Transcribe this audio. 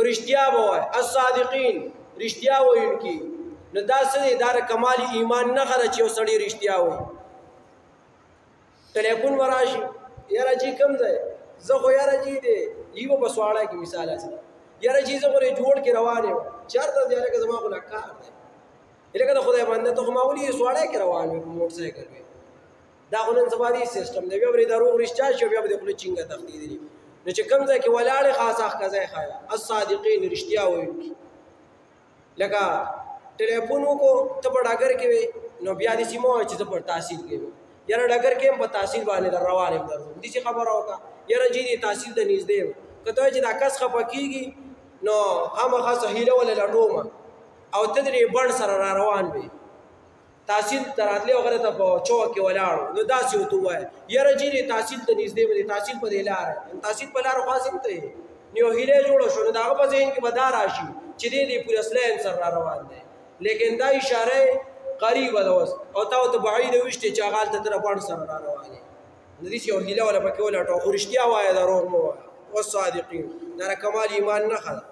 رښتیا به وایي. الصادقین رښتیا ویونکي. نو دا څه دی؟ دا د کمال ایمان نښه ده چې یو سړی رښتیا وایي. ټلیفون به راشي، یاره جي کوم ځای؟ زه خو یاره جي دی ای به په سواړه کې مثال اصلا یاره جي زه خو جوړ کې روان یم. چېرته ځې؟ هلکه زما خو لا کار دی. لکه د خدای بنده ته خو ما ولي سواړی کې روان وي په موټر سایکل وي. دا خو نن سبا دې سیسټم دی. بیا به دروغ رښتیا شي، بیا به د خوله چینګه تښتېدلي. نو چې کوم ځای کې ولاړې خاص اخ ځای ښایه الصادقین رښتیا ویونکي. لکه ټلیفون وکړو ته په ډاګر کې وې، نو بیا داسې مه وایه چې زه په تحصیل کې یم. یاره ډګر کې یم په تحصیل باندې در روان یم درځم. داسې خبره وکړه یاره جي دې تحصیل ته نږدې یم. که ته وایې چې دا کس خفه کېږي نو خامخا څه هیله ولې لټومه او ته درې بڼ سره را روان وې تحصیل ته راتلې هغه ته په چوک کې ولاړو، نو داسې ورته ووایه یاره جي دې تحصیل ته نږدې یم، تحصیل په دې لاره تحصیل په لاره خاص هم ته یې نو یو هیله جوړه شو. نو د هغه په ذهن کې به دا راشي چې دې پوره سلایم سره را روان دی. لیکن دا اشاره قریبه ده اوس او تا ورته بعیده ویشتې چې هغه هلته ته د بڼ سره را روان یې. نو داسې یو هیله وله پکې ولټوه، خو رښتیا وایه دروغ مه وایه. والصادقین دا د کمال ایمان نښه ده.